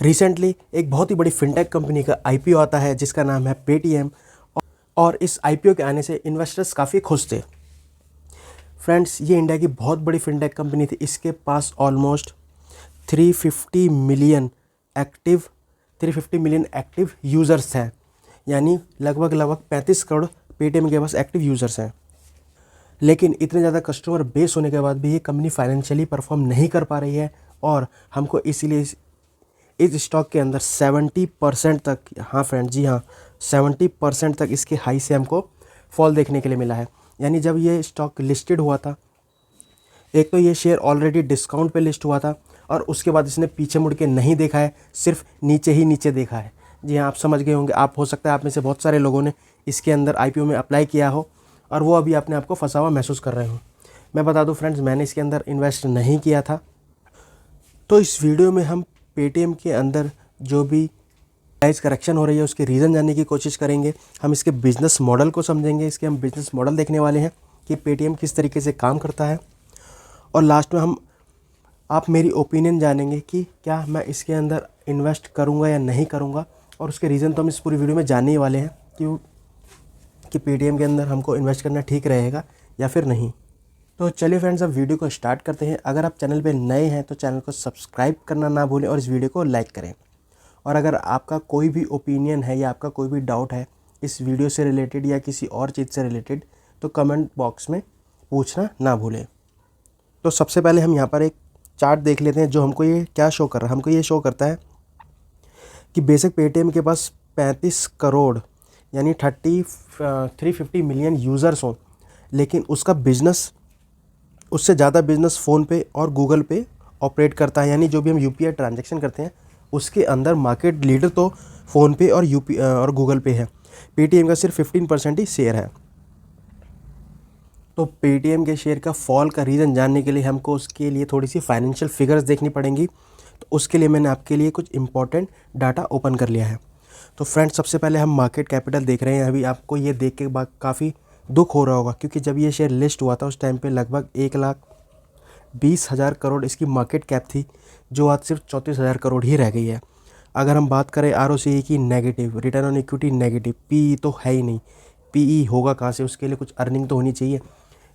Recently एक बहुत ही बड़ी फिनटेक कंपनी का आईपीओ आता है जिसका नाम है पेटीएम। और इस आईपीओ के आने से इन्वेस्टर्स काफ़ी खुश थे। फ्रेंड्स, ये इंडिया की बहुत बड़ी फिनटेक कंपनी थी। इसके पास ऑलमोस्ट 350 मिलियन एक्टिव यूज़र्स हैं, यानी लगभग 35 करोड़ पेटीएम के पास एक्टिव यूज़र्स हैं। लेकिन इतने ज़्यादा कस्टमर बेस होने के बाद भी ये कंपनी फाइनेंशियली परफॉर्म नहीं कर पा रही है और हमको इसीलिए इस स्टॉक के अंदर 70% तक, हाँ फ्रेंड जी हाँ, 70% तक इसके हाई से हमको फॉल देखने के लिए मिला है। यानी जब ये स्टॉक लिस्टेड हुआ था, एक तो ये शेयर ऑलरेडी डिस्काउंट पे लिस्ट हुआ था और उसके बाद इसने पीछे मुड़ के नहीं देखा है, सिर्फ नीचे ही नीचे देखा है। जी हाँ, आप समझ गए होंगे। आप हो सकता है आप में से बहुत सारे लोगों ने इसके अंदर आईपीओ में अप्लाई किया हो और वो अभी अपने आप को फंसा हुआ महसूस कर रहे हो। मैं बता दूं फ्रेंड्स, मैंने इसके अंदर इन्वेस्ट नहीं किया था। तो इस वीडियो में हम पेटीएम के अंदर जो भी प्राइस करेक्शन हो रही है उसके रीज़न जानने की कोशिश करेंगे। हम इसके बिज़नेस मॉडल को समझेंगे। इसके हम बिज़नेस मॉडल देखने वाले हैं कि पेटीएम किस तरीके से काम करता है। और लास्ट में आप मेरी ओपिनियन जानेंगे कि क्या मैं इसके अंदर इन्वेस्ट करूंगा या नहीं करूंगा, और उसके रीज़न तो हम इस पूरी वीडियो में जानने ही वाले हैं कि पेटीएम के अंदर हमको इन्वेस्ट करना ठीक रहेगा या फिर नहीं। तो चलिए फ्रेंड्स, अब वीडियो को स्टार्ट करते हैं। अगर आप चैनल पे नए हैं तो चैनल को सब्सक्राइब करना ना भूलें और इस वीडियो को लाइक करें। और अगर आपका कोई भी ओपिनियन है या आपका कोई भी डाउट है इस वीडियो से रिलेटेड या किसी और चीज़ से रिलेटेड, तो कमेंट बॉक्स में पूछना ना भूलें। तो सबसे पहले हम यहाँ पर एक चार्ट देख लेते हैं जो हमको ये क्या शो कर रहा है। हमको ये शो करता है कि बेसिक पेटीएम के पास 35 करोड़ यानी 350 मिलियन यूज़र्स हों, लेकिन उसका बिज़नेस, उससे ज़्यादा बिज़नेस फ़ोनपे और गूगल पे ऑपरेट करता है। यानी जो भी हम यूपीआई ट्रांजैक्शन करते हैं उसके अंदर मार्केट लीडर तो फ़ोनपे और गूगल पे है। पेटीएम का सिर्फ 15% ही शेयर है। तो पेटीएम के शेयर का फॉल का रीज़न जानने के लिए हमको उसके लिए थोड़ी सी फाइनेंशियल फिगर्स देखनी पड़ेंगी। तो उसके लिए मैंने आपके लिए कुछ इंपॉर्टेंट डाटा ओपन कर लिया है। तो फ्रेंड्स, सबसे पहले हम मार्केट कैपिटल देख रहे हैं। अभी आपको ये देख के बाद काफ़ी दुख हो रहा होगा क्योंकि जब ये शेयर लिस्ट हुआ था उस टाइम पे लगभग 1,20,000 करोड़ इसकी मार्केट कैप थी, जो आज सिर्फ 34,000 करोड़ ही रह गई है। अगर हम बात करें आरओसीई की, negative, return on equity negative, PE तो है ही नहीं। पीई होगा कहाँ से? उसके लिए कुछ अर्निंग तो होनी चाहिए।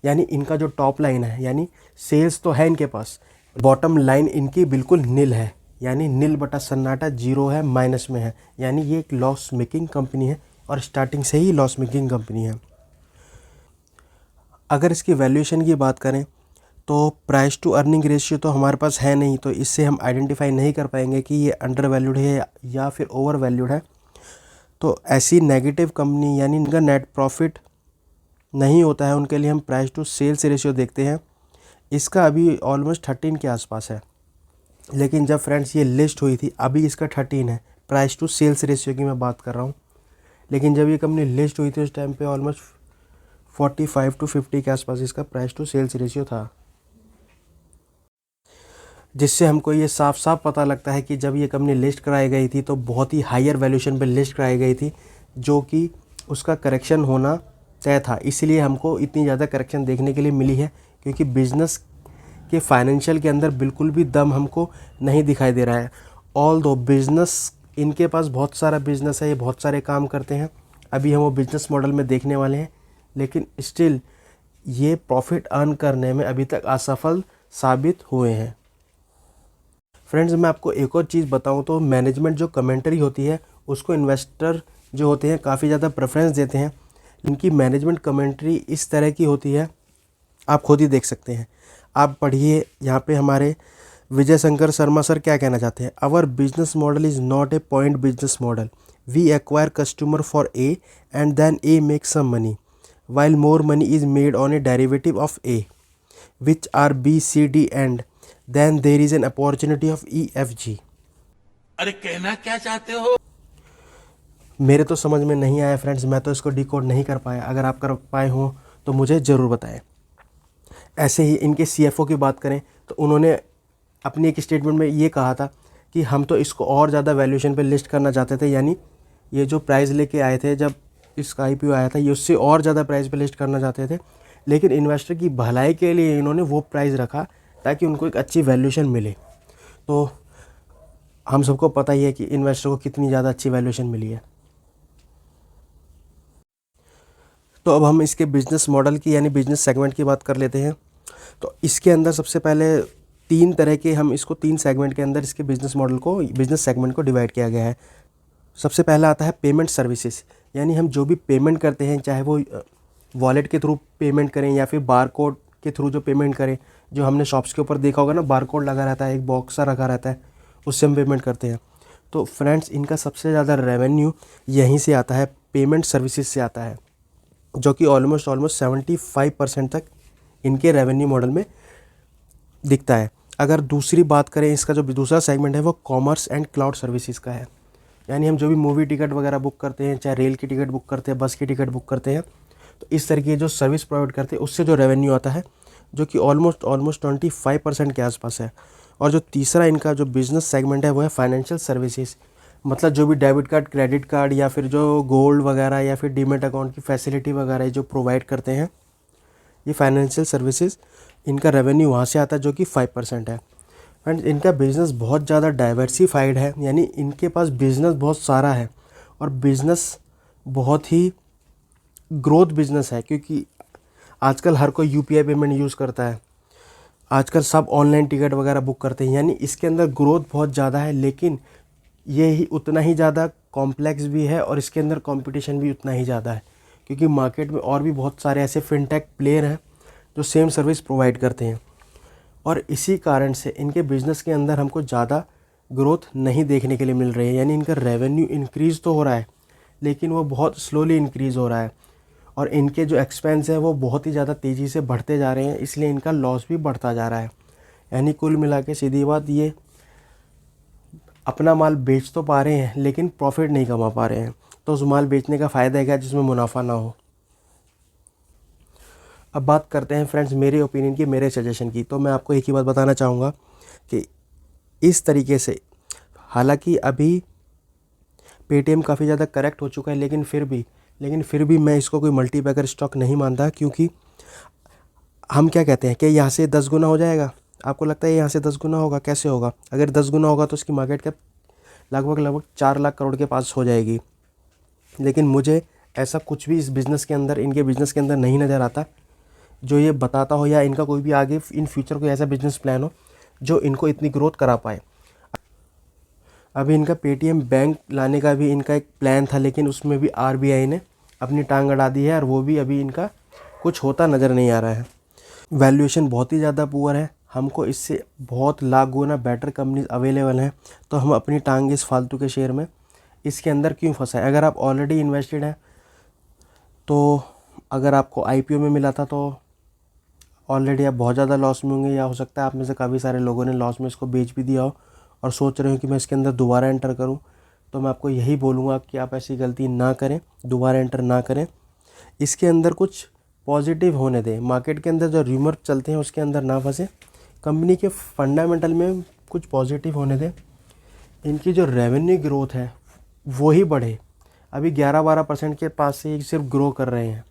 यानी इनका जो टॉप लाइन है, यानी सेल्स तो है इनके पास, बॉटम लाइन इनकी बिल्कुल नील है। यानी नील बटा सन्नाटा, जीरो है, माइनस में है। यानी ये एक लॉस मेकिंग कंपनी है और स्टार्टिंग से ही लॉस मेकिंग कंपनी है। अगर इसकी वैल्यूएशन की बात करें तो प्राइस टू अर्निंग रेशियो तो हमारे पास है नहीं, तो इससे हम आइडेंटिफाई नहीं कर पाएंगे कि ये अंडर वैल्यूड है या फिर ओवर वैल्यूड है। तो ऐसी नेगेटिव कंपनी, यानी इनका नेट प्रॉफिट नहीं होता है, उनके लिए हम प्राइस टू सेल्स रेशियो देखते हैं। इसका अभी ऑलमोस्ट 13 के आसपास है। लेकिन जब फ्रेंड्स ये लिस्ट हुई थी अभी इसका 13 है। प्राइस टू सेल्स रेशियो की मैं बात कर रहा हूँ। लेकिन जब ये कंपनी लिस्ट हुई थी उस टाइम पे ऑलमोस्ट 45 to 50 के आसपास इसका प्राइस टू सेल्स रेशियो था, जिससे हमको ये साफ साफ पता लगता है कि जब ये कंपनी लिस्ट कराई गई थी तो बहुत ही हायर वैल्यूएशन पे लिस्ट कराई गई थी, जो कि उसका करेक्शन होना तय था। इसलिए हमको इतनी ज़्यादा करेक्शन देखने के लिए मिली है, क्योंकि बिज़नेस के फाइनेंशियल के अंदर बिल्कुल भी दम हमको नहीं दिखाई दे रहा है। ऑल दो बिज़नेस, इनके पास बहुत सारा बिज़नेस है, ये बहुत सारे काम करते हैं, अभी हम वो बिज़नेस मॉडल में देखने वाले हैं। लेकिन स्टिल ये प्रॉफिट अर्न करने में अभी तक असफल साबित हुए हैं। फ्रेंड्स, मैं आपको एक और चीज़ बताऊं तो मैनेजमेंट जो कमेंट्री होती है उसको इन्वेस्टर जो होते हैं काफ़ी ज़्यादा प्रेफरेंस देते हैं। इनकी मैनेजमेंट कमेंट्री इस तरह की होती है, आप खुद ही देख सकते हैं। आप पढ़िए, यहाँ पे हमारे विजय शंकर शर्मा सर क्या कहना चाहते हैं। Our business model is not a point business model. We acquire customer for a and then a make some money while more money is made on a derivative of A, which are B, C, D, and then there is an opportunity of E, F, G. अरे कहना क्या चाहते हो? मेरे तो समझ में नहीं आया फ्रेंड्स, मैं तो इसको डिकोड नहीं कर पाया। अगर आप कर पाए हो तो मुझे ज़रूर बताएं। ऐसे ही इनके CFO की बात करें तो उन्होंने अपनी एक स्टेटमेंट में ये कहा था कि हम तो इसको और ज़्यादा वैल्यूएशन पे लिस्ट करना चाहते थे। यानी ये जो प्राइस लेके आए थे जब इसका आईपीओ आया था, ये उससे और ज़्यादा प्राइस पे लिस्ट करना चाहते थे, लेकिन इन्वेस्टर की भलाई के लिए इन्होंने वो प्राइस रखा ताकि उनको एक अच्छी वैल्यूएशन मिले। तो हम सबको पता ही है कि इन्वेस्टर को कितनी ज़्यादा अच्छी वैल्यूएशन मिली है। तो अब हम इसके बिज़नेस मॉडल की यानी बिज़नेस सेगमेंट की बात कर लेते हैं। तो इसके अंदर सबसे पहले तीन तरह के हम इसको तीन सेगमेंट के अंदर इसके बिज़नेस मॉडल को बिज़नेस सेगमेंट को डिवाइड किया गया है। सबसे पहला आता है पेमेंट सर्विसेज, यानी हम जो भी पेमेंट करते हैं, चाहे वो वॉलेट के थ्रू पेमेंट करें या फिर बारकोड के थ्रू जो पेमेंट करें, जो हमने शॉप्स के ऊपर देखा होगा ना, बारकोड लगा रहता है, एक बॉक्स रखा रहता है, उससे हम पेमेंट करते हैं। तो फ्रेंड्स, इनका सबसे ज़्यादा रेवेन्यू यहीं से आता है, पेमेंट सर्विसेज से आता है, जो कि ऑलमोस्ट 75% तक इनके रेवेन्यू मॉडल में दिखता है। अगर दूसरी बात करें, इसका जो दूसरा सेगमेंट है वो कॉमर्स एंड क्लाउड सर्विसेज का है, यानी हम जो भी मूवी टिकट वगैरह बुक करते हैं, चाहे रेल की टिकट बुक करते हैं, बस की टिकट बुक करते हैं, तो इस तरह की जो सर्विस प्रोवाइड करते हैं उससे जो रेवेन्यू आता है, जो कि ऑलमोस्ट 25% के आसपास है। और जो तीसरा इनका जो बिज़नेस सेगमेंट है वो है फाइनेंशियल सर्विसेज, मतलब जो भी डेबिट कार्ड, क्रेडिट कार्ड या फिर जो गोल्ड वगैरह या फिर डीमेट अकाउंट की फैसिलिटी वगैरह जो प्रोवाइड करते हैं, ये फाइनेंशियल सर्विसेज, इनका रेवेन्यू वहाँ से आता है, जो कि 5% है। फ्रेंड्स, इनका बिज़नेस बहुत ज़्यादा डाइवर्सिफाइड है, यानी इनके पास बिज़नेस बहुत सारा है और बिज़नेस बहुत ही ग्रोथ बिज़नेस है, क्योंकि आजकल हर कोई यूपीआई पेमेंट यूज़ करता है, आजकल सब ऑनलाइन टिकट वगैरह बुक करते हैं, यानी इसके अंदर ग्रोथ बहुत ज़्यादा है, लेकिन ये ही उतना ही ज़्यादा कॉम्प्लेक्स भी है और इसके अंदर कंपटीशन भी उतना ही ज़्यादा है, क्योंकि मार्केट में और भी बहुत सारे ऐसे फिनटेक प्लेयर हैं जो सेम सर्विस प्रोवाइड करते हैं, और इसी कारण से इनके बिज़नेस के अंदर हमको ज़्यादा ग्रोथ नहीं देखने के लिए मिल रही है। यानी इनका रेवेन्यू इंक्रीज़ तो हो रहा है, लेकिन वो बहुत स्लोली इंक्रीज़ हो रहा है, और इनके जो एक्सपेंस है वो बहुत ही ज़्यादा तेज़ी से बढ़ते जा रहे हैं, इसलिए इनका लॉस भी बढ़ता जा रहा है। यानी कुल मिला के सीधी बात, ये अपना माल बेच तो पा रहे हैं लेकिन प्रॉफिट नहीं कमा पा रहे हैं। तो उस माल बेचने का फ़ायदा है क्या जिसमें मुनाफा ना हो। अब बात करते हैं फ्रेंड्स मेरे ओपिनियन की, मेरे सजेशन की। तो मैं आपको एक ही बात बताना चाहूँगा कि इस तरीके से, हालांकि अभी पेटीएम काफ़ी ज़्यादा करेक्ट हो चुका है, लेकिन फिर भी मैं इसको कोई मल्टीबैगर स्टॉक नहीं मानता, क्योंकि हम क्या कहते हैं कि यहाँ से 10 गुना हो जाएगा। आपको लगता है यहाँ से 10 गुना होगा? कैसे होगा? अगर 10 गुना होगा तो उसकी मार्केट कैप लगभग 4 लाख करोड़ के पास हो जाएगी। लेकिन मुझे ऐसा कुछ भी इस बिज़नेस के अंदर, इनके बिज़नेस के अंदर नहीं नज़र आता जो ये बताता हो, या इनका कोई भी आगे इन फ्यूचर कोई ऐसा बिजनेस प्लान हो जो इनको इतनी ग्रोथ करा पाए। अभी इनका पेटीएम बैंक लाने का भी इनका एक प्लान था, लेकिन उसमें भी आरबीआई ने अपनी टांग अड़ा दी है, और वो भी अभी इनका कुछ होता नज़र नहीं आ रहा है। वैल्यूएशन बहुत ही ज़्यादा पुअर है, हमको इससे बहुत लाख गुना बेटर कंपनीज अवेलेबल हैं, तो हम अपनी टांग इस फालतू के शेयर में इसके अंदर क्यों फंसाएं। अगर आप ऑलरेडी इन्वेस्टेड हैं, तो अगर आपको आईपीओ में मिला था तो ऑलरेडी आप बहुत ज़्यादा लॉस में होंगे, या हो सकता है आप में से काफ़ी सारे लोगों ने लॉस में इसको बेच भी दिया हो और सोच रहे हो कि मैं इसके अंदर दोबारा एंटर करूं। तो मैं आपको यही बोलूँगा कि आप ऐसी गलती ना करें, दोबारा एंटर ना करें। इसके अंदर कुछ पॉजिटिव होने दें, मार्केट के अंदर जो र्यूमर चलते हैं उसके अंदर ना फंसे, कंपनी के फंडामेंटल में कुछ पॉजिटिव होने दें, इनकी जो रेवेन्यू ग्रोथ है वो ही बढ़े। अभी 11-12% के पास से सिर्फ ग्रो कर रहे हैं,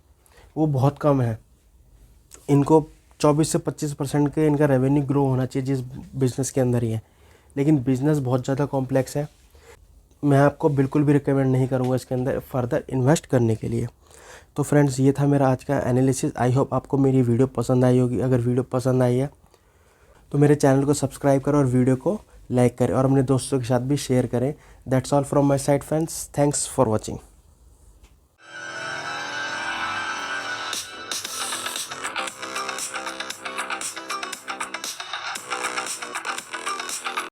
वो बहुत कम है। इनको 24 से 25% के इनका रेवेन्यू ग्रो होना चाहिए जिस बिज़नेस के अंदर ही है, लेकिन बिज़नेस बहुत ज़्यादा कॉम्प्लेक्स है। मैं आपको बिल्कुल भी रिकमेंड नहीं करूँगा इसके अंदर फर्दर इन्वेस्ट करने के लिए। तो फ्रेंड्स, ये था मेरा आज का एनालिसिस। आई होप आपको मेरी वीडियो पसंद आई होगी। अगर वीडियो पसंद आई है तो मेरे चैनल को सब्सक्राइब करें और वीडियो को लाइक करें और अपने दोस्तों के साथ भी शेयर करें। That's all from my side friends, thanks for watching.